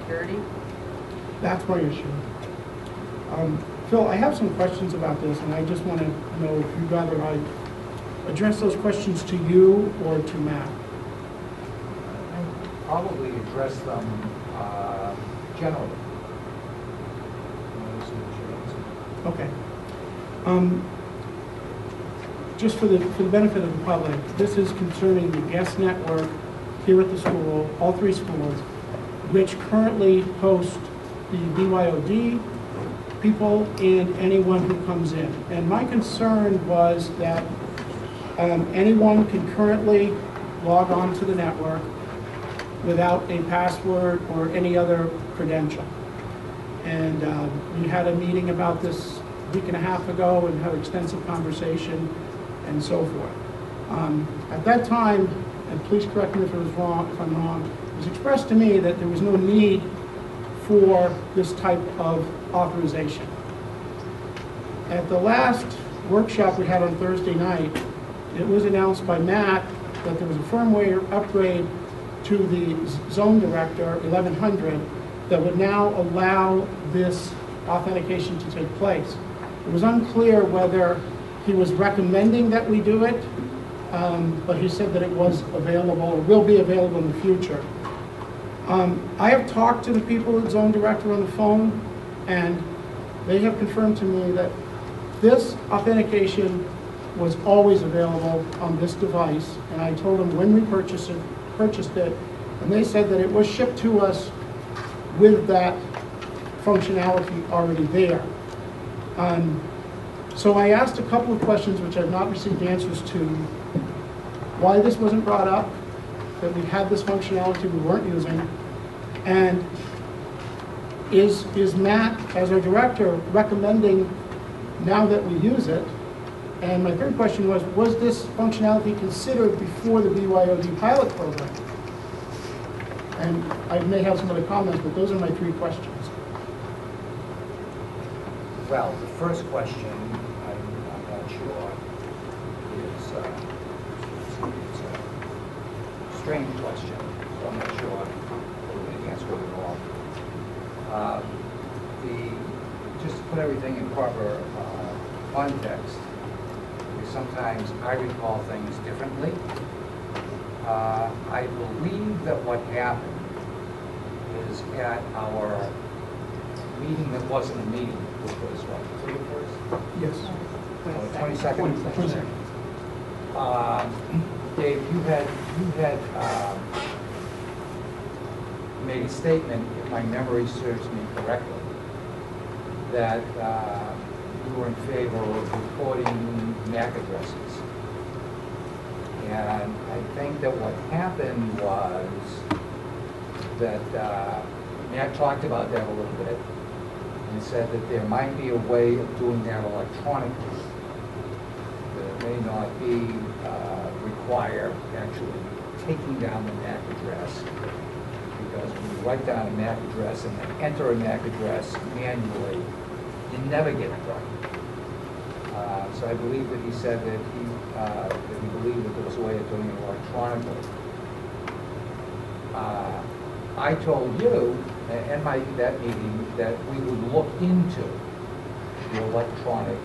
security? That's my issue. Phil, I have some questions about this, and I just want to know if you'd rather I address those questions to you or to Matt. I'd probably address them generally. Okay. Just for the benefit of the public, this is concerning the guest network here at the school, all three schools, which currently host the BYOD people and anyone who comes in. And my concern was that anyone can currently log on to the network without a password or any other credential. And we had a meeting about this a week and a half ago and had extensive conversation and so forth. At that time, and please correct me if I'm wrong, it was expressed to me that there was no need for this type of authorization. At the last workshop we had on Thursday night, it was announced by Matt that there was a firmware upgrade to the zone director 1100 that would now allow this authentication to take place. It was unclear whether he was recommending that we do it, but he said that it was available or will be available in the future. I have talked to the people at Zone Director on the phone, and they have confirmed to me that this authentication was always available on this device, and I told them when we purchased it, and they said that it was shipped to us with that functionality already there. So I asked a couple of questions which I've not received answers to. Why this wasn't brought up, that we had this functionality we weren't using, and is Matt, as our director, recommending now that we use it? And my third question was this functionality considered before the BYOD pilot program? And I may have some other comments, but those are my three questions. Well, the first question, I'm not sure, is it's a strange question, so I'm not sure I'm the answer to it all. Just to put everything in proper context, sometimes I recall things differently. I believe that what happened is at our meeting that wasn't a meeting, which was what, 31st? Yes. 22nd. Dave, you had made a statement, if my memory serves me correctly, that you were in favor of recording MAC addresses. And I think that what happened was that Matt talked about that a little bit and said that there might be a way of doing that electronically. That it may not be require actually taking down the MAC address, because when you write down a MAC address and then enter a MAC address manually, you never get it right. So I believe that he said that he believed that there was a way of doing it electronically. I told you at that meeting that we would look into the electronic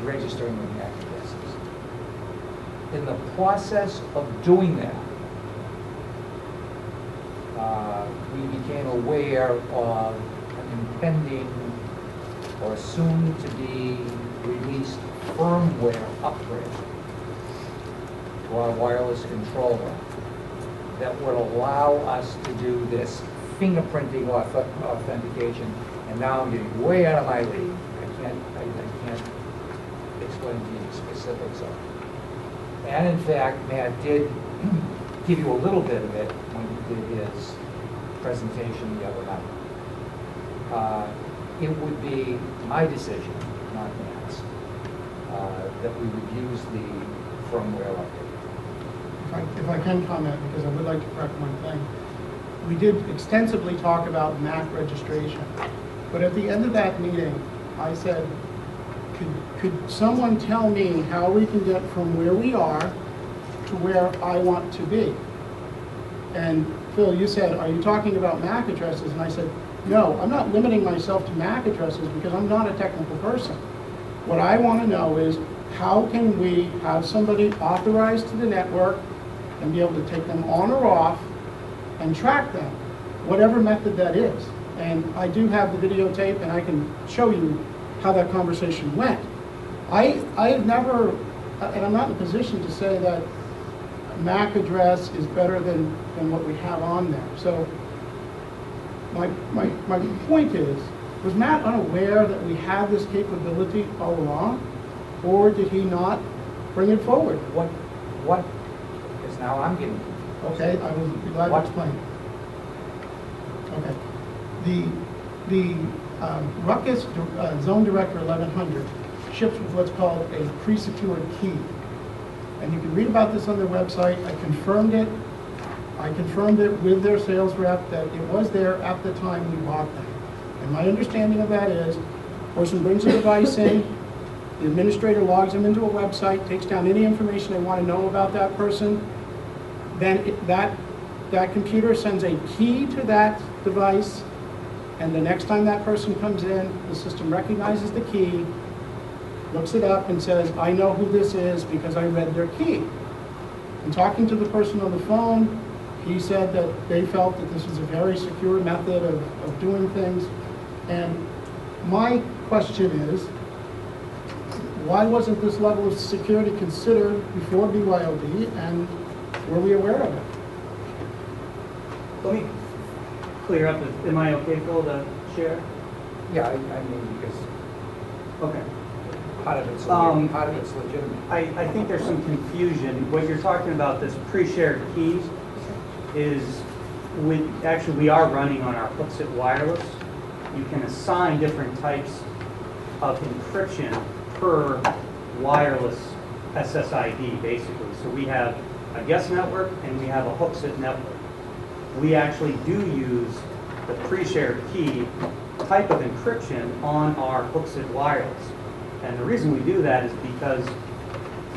registering of MAC addresses. In the process of doing that, we became aware of an impending or soon-to-be released firmware upgrade to our wireless controller that would allow us to do this fingerprinting authentication. And now I'm getting way out of my league. I can't explain to you the specifics of it. And in fact, Matt did give you a little bit of it when he did his presentation the other night. It would be my decision, not Matt's, that we would use the firmware update. If I can comment, because I would like to correct one thing. We did extensively talk about MAC registration, but at the end of that meeting, I said, could someone tell me how we can get from where we are to where I want to be? And Phil, you said, are you talking about MAC addresses? And I said, no, I'm not limiting myself to MAC addresses because I'm not a technical person. What I want to know is, how can we have somebody authorized to the network and be able to take them on or off and track them, whatever method that is. And I do have the videotape, and I can show you how that conversation went. I have never, and I'm not in a position to say that MAC address is better than what we have on there. So my point is, was Matt unaware that we had this capability all along, or did he not bring it forward? What, because now I'm getting, Okay, I will be glad to What? explain. Okay. The Ruckus Zone Director 1100 ships with what's called a pre-secured key. And you can read about this on their website. I confirmed it. I confirmed it with their sales rep that it was there at the time we bought them. And my understanding of that is, person brings a device in, the administrator logs them into a website, takes down any information they want to know about that person, then that computer sends a key to that device, and the next time that person comes in, the system recognizes the key, looks it up, and says, I know who this is because I read their key. And talking to the person on the phone, he said that they felt that this was a very secure method of doing things. And my question is, why wasn't this level of security considered before BYOD, and were we aware of it? Let me clear up. Am I okay, Phil, to share? yeah, I mean, because Okay. part of it's legitimate. I think there's some confusion. What you're talking about, this pre-shared keys, is we are running on our Hooksett Wireless. You can assign different types of encryption per wireless SSID, basically. So we have a guest network and we have a Hooksett network. We actually do use the pre-shared key type of encryption on our Hooksett Wireless. And the reason we do that is because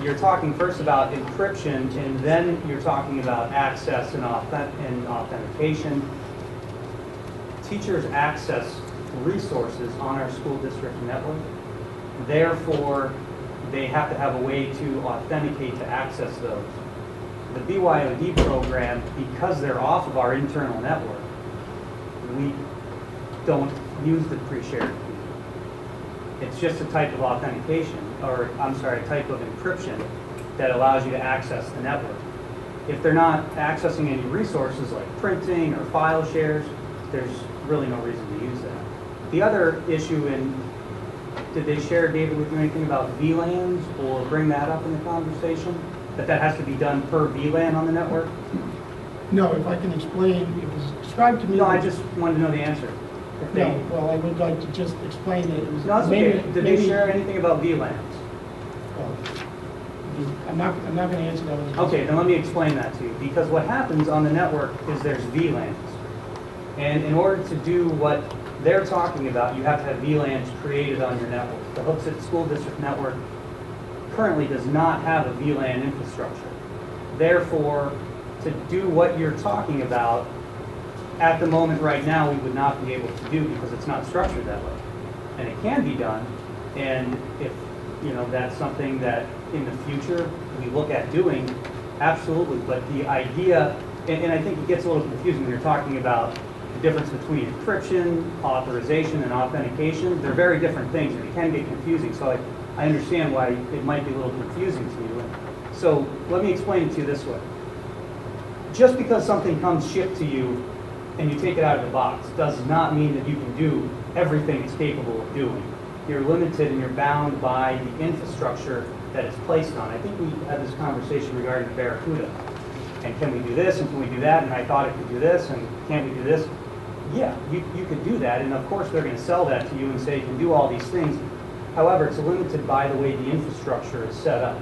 you're talking first about encryption, and then you're talking about access and authentication. Teachers access resources on our school district network. Therefore, they have to have a way to authenticate to access those. The BYOD program, because they're off of our internal network, we don't use the pre-shared key. It's just a type of authentication, or I'm sorry, a type of encryption that allows you to access the network. If they're not accessing any resources like printing or file shares, there's really no reason to use that. The other issue did they share, David, with you anything about VLANs or bring that up in the conversation? That has to be done per VLAN on the network? No, if I can explain, it was described to me. No, I just wanted to know the answer. If they, No, well, I would like to just explain it. It was no, it's okay. Did they share anything about VLANs? Well, I'm not going to answer that. Okay, then let me explain that to you. Because what happens on the network is there's VLANs. And in order to do what they're talking about, you have to have VLANs created on your network. The Hooksett School District Network currently does not have a VLAN infrastructure. Therefore, to do what you're talking about, at the moment right now, we would not be able to do because it's not structured that way. And it can be done, and if that's something that in the future we look at doing, absolutely. But the idea, and I think it gets a little confusing when you're talking about the difference between encryption, authorization, and authentication. They're very different things, and it can get confusing. So I understand why it might be a little confusing to you. So let me explain it to you this way. Just because something comes shipped to you and you take it out of the box does not mean that you can do everything it's capable of doing. You're limited and you're bound by the infrastructure that it's placed on. I think we had this conversation regarding the Barracuda. And can we do this, and can we do that? And I thought it could do this, and can't we do this? Yeah, you could do that, and of course they're going to sell that to you and say you can do all these things. However, it's limited by the way the infrastructure is set up.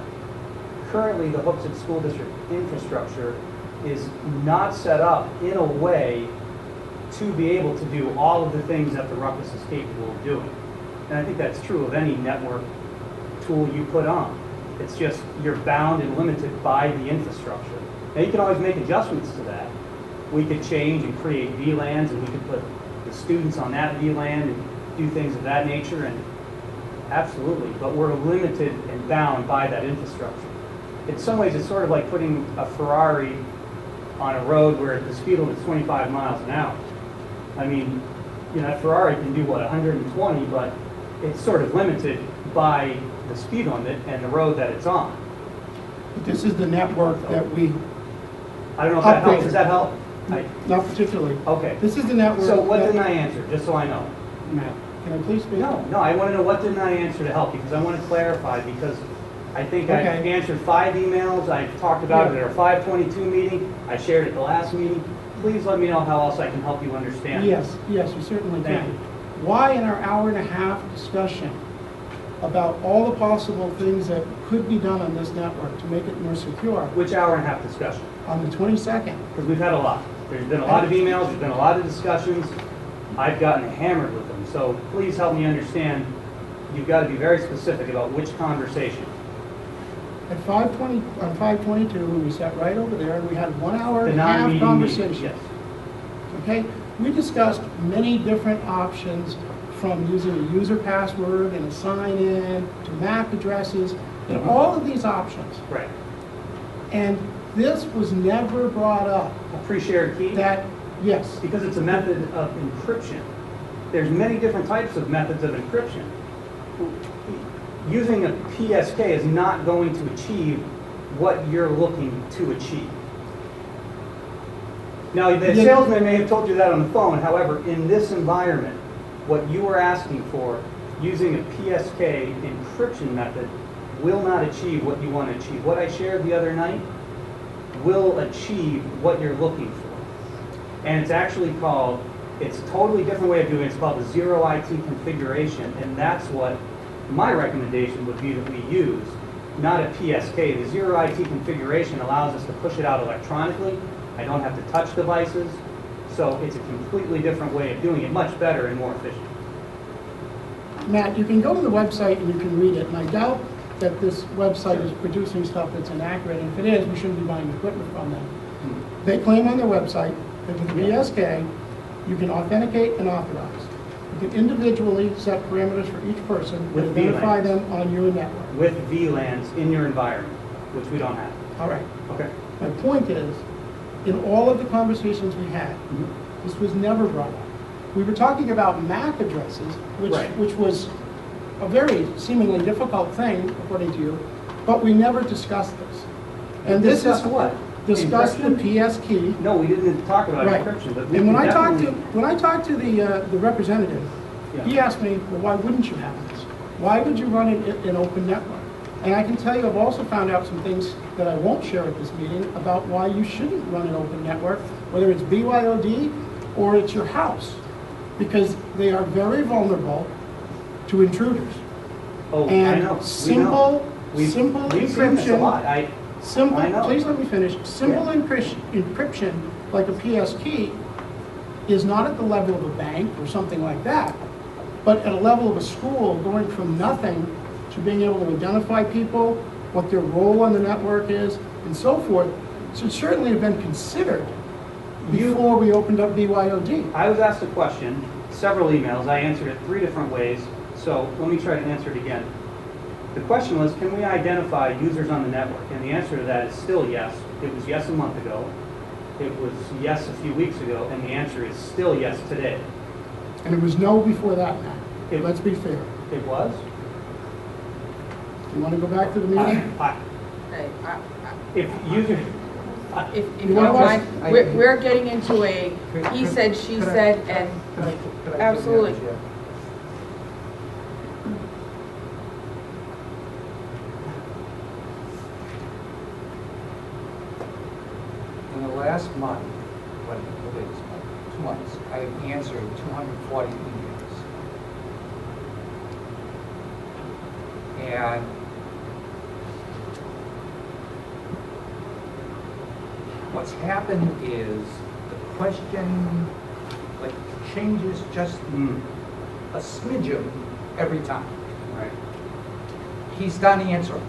Currently, the Hooksett School District infrastructure is not set up in a way to be able to do all of the things that the Ruckus is capable of doing. And I think that's true of any network tool you put on. It's just you're bound and limited by the infrastructure. Now you can always make adjustments to that, we could change and create VLANs, and we could put the students on that VLAN and do things of that nature, and absolutely, but we're limited and bound by that infrastructure. In some ways, it's sort of like putting a Ferrari on a road where the speed limit is 25 miles an hour. I mean, you know, that Ferrari can do, what, 120, but it's sort of limited by the speed limit and the road that it's on. This is the network that we, I don't know if that helps. Does that help? not particularly. Okay. This is the network. So what that- didn't I answer, just so I know? Matt, can I please speak? No, I want to know what didn't I answer to help, because I want to clarify, because I think I Okay. answered 5 emails, I talked about it at our 522 meeting, I shared it at the last meeting. Please let me know how else I can help you understand. Yes, yes, you certainly Thank can. you. Why in our hour and a half discussion about all the possible things that could be done on this network to make it more secure Which hour and a half discussion? on the 22nd? Because we've had a lot. There's been a lot of emails, there's been a lot of discussions. I've gotten hammered with them, so please help me understand. You've got to be very specific about which conversation. At 5:20, on 5:22, we sat right over there and we had 1 hour The and a half non-meeting conversation. meeting, yes. Okay? We discussed many different options, from using a user password and a sign-in to MAC addresses, and all of these options. Right. And this was never brought up, A pre-shared key? that, yes, Because it's a method of encryption. There's many different types of methods of encryption. Using a PSK is not going to achieve what you're looking to achieve. Now, the Yeah. salesman may have told you that on the phone. However, in this environment, what you are asking for, using a PSK encryption method, will not achieve what you want to achieve. What I shared the other night will achieve what you're looking for. And it's actually called, it's a totally different way of doing it. It's called the zero IT configuration. And that's what my recommendation would be that we use, not a PSK. The zero IT configuration allows us to push it out electronically. I don't have to touch devices. So it's a completely different way of doing it, much better and more efficient. Matt, you can go to the website and you can read it, and I doubt that this website is producing stuff that's inaccurate, and if it is, we shouldn't be buying equipment from them. They claim on their website that with the PSK, you can authenticate and authorize. You can individually set parameters for each person and With identify VLANs. them on your network. With VLANs in your environment, which we don't have. All right. Okay. My point is, in all of the conversations we had, Mm-hmm. this was never brought up. We were talking about MAC addresses, Right. which was a very seemingly difficult thing, according to you, but we never discussed this. And this is Discuss what? discussed the Encryption? PS key. No, we didn't talk about Right. encryption, but we And when can I talked to, definitely- the representative, he Yeah. asked me, well, why wouldn't you have this? Why would you run it in open network? And I can tell you, I've also found out some things that I won't share at this meeting about why you shouldn't run an open network, whether it's BYOD or it's your house, because they are very vulnerable to intruders. Oh, I And know. simple We've seen this a encryption- lot. Simple, I know. please let me finish. Simple Yeah. encryption, like a PS key, is not at the level of a bank or something like that, but at a level of a school, going from nothing to being able to identify people, what their role on the network is, and so forth, should certainly have been considered before we opened up BYOD. I was asked a question, several emails, I answered it 3 different ways, so let me try to answer it again. The question was, can we identify users on the network? And the answer to that is still yes. It was yes a month ago. It was yes a few weeks ago, and the answer is still yes today. And it was no before that, Matt. It- Let's be fair. It was? You want to go back to the meeting? Hey, If user, If You you wanna don't watch- mind, we're getting into a he said, she said, and absolutely. In the last month, what is this month? 2 months, I have answered 240 emails. And what's happened is the question like changes just a smidgen every time. right. He's done answering.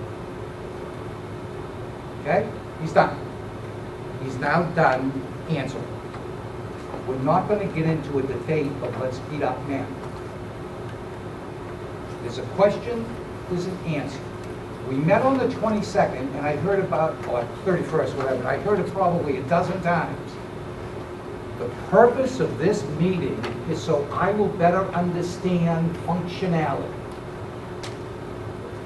Okay? He's done. He's now done answering. We're not gonna get into a debate of let's beat up men. There's a question, there's an answer. We met on the 22nd, and I heard about, or 31st, whatever, and I heard it probably a dozen times. The purpose of this meeting is so I will better understand functionality.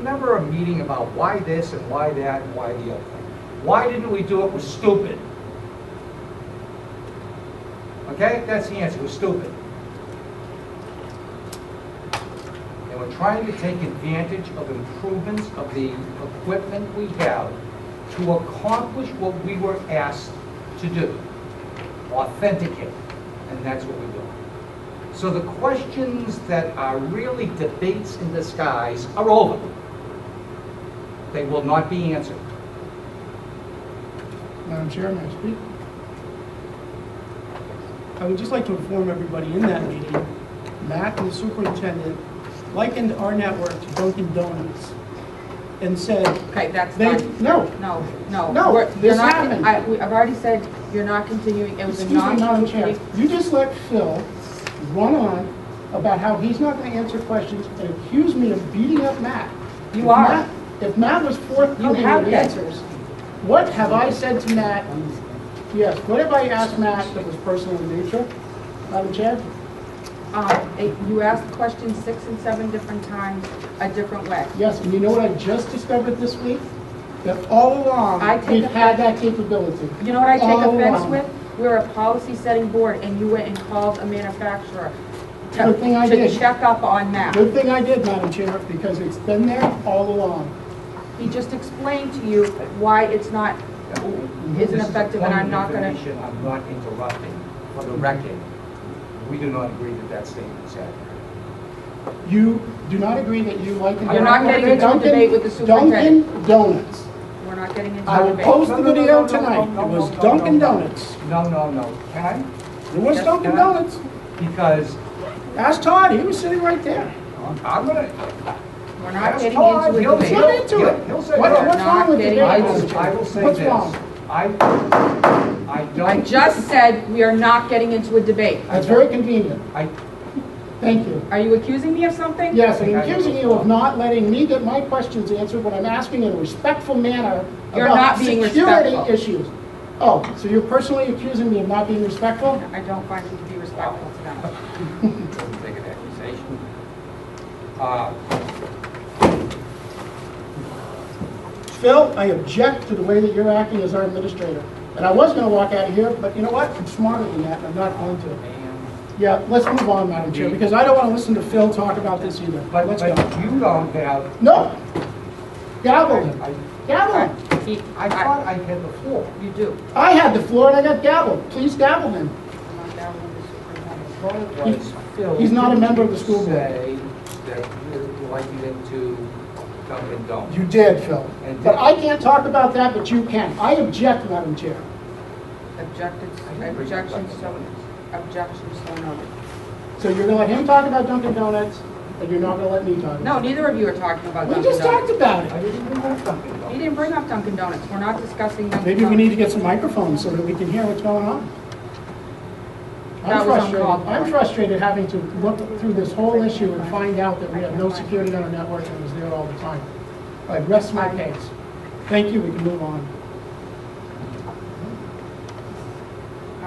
Never a meeting about why this and why that and why the other thing. Why didn't we do it? We're stupid. Okay? That's the answer. We're stupid. And we're trying to take advantage of improvements of the equipment we have to accomplish what we were asked to do. Authenticate. And that's what we're doing. So the questions that are really debates in disguise are over. They will not be answered. Madam Chair, may I speak? I would just like to inform everybody in that meeting, Matt and the superintendent likened our network to Dunkin' Donuts and said, Okay, that's they, done. no, No. You're this not- happened. I've already said you're not continuing. It was a Excuse me, Madam Chair, non-conclusive. you just let Phil run on about how he's not going to answer questions and accuse me of beating up Matt. You If are. Matt- If Matt was forthcoming You have with been. answers, what have I said to Matt? Yes, what have I asked Matt that was personal in nature, Madam Chair? You asked questions 6 and 7 different times, a different way. Yes, and you know what I just discovered this week? That all along, I take we've offense- had that capability. You know what I take All offense along. with? We're a policy-setting board, and you went and called a manufacturer Good thing I to did. check up on that. Good thing I did, Madam Chair, because it's been there all along. He just explained to you why it's not, This isn't is a effective, and point I'm of not gonna. information. I'm not interrupting. For the record, we do not agree that that statement is accurate. You do not agree that you like. You're not getting into a debate with the superintendent. Dunkin' Donuts. We're not getting into I a will debate. post the No, no, no, video no, tonight. no, It no, was no, Dunkin' no, no. Donuts. No. Can I? It was Yes, Dunkin' can I? Donuts. Because Ask Todd, he was sitting right there. I'm gonna. We're not Ask getting Todd, into a he'll debate. Get into it. He'll say What's no. what's wrong with Not the getting I debate? into will, I will say What's this. wrong? I don't. I just said we are not getting into a debate. That's very convenient. I, Thank you. Are you accusing me of something? Yes, I'm accusing you of not letting me get my questions answered when I'm asking in a respectful manner You're about not being security respectful. issues. Oh, so you're personally accusing me of not being respectful? I don't find you to be respectful to them. doesn't take an accusation. Phil, I object to the way that you're acting as our administrator. And I was going to walk out of here, but you know what? I'm smarter than that, and I'm not going to. And, Yeah, let's move on, Madam Chair, because I don't want to listen to Phil talk about this either. but Let's go. you don't have. No! Gavel him. I Gavel him. I thought I had the floor. You do. I had the floor and I got gaveled. Please gavel him. I'm not down with the superintendent. Thought it was Phil. He's not a member of the school board. Say that you're liking it to Dunkin' Donuts. You did, Phil. And But did- I can't talk about that, but you can. I object, Madam Chair. Objections so noted. So you're going to let him talk about Dunkin' Donuts, and you're not going to let me talk about No, it? neither of you are talking about We Dunkin' just talked Donuts. about it. I didn't even have Dunkin' He Donuts. didn't bring up Dunkin' Donuts. We're not discussing Dunkin' Maybe we Donuts. need to get some microphones so that we can hear what's going on. That I'm was frustrated. uncalled for. I'm frustrated having to look through this whole issue and find out that we have no security on our network and it was there all the time. I rest my case. Thank you, we can move on.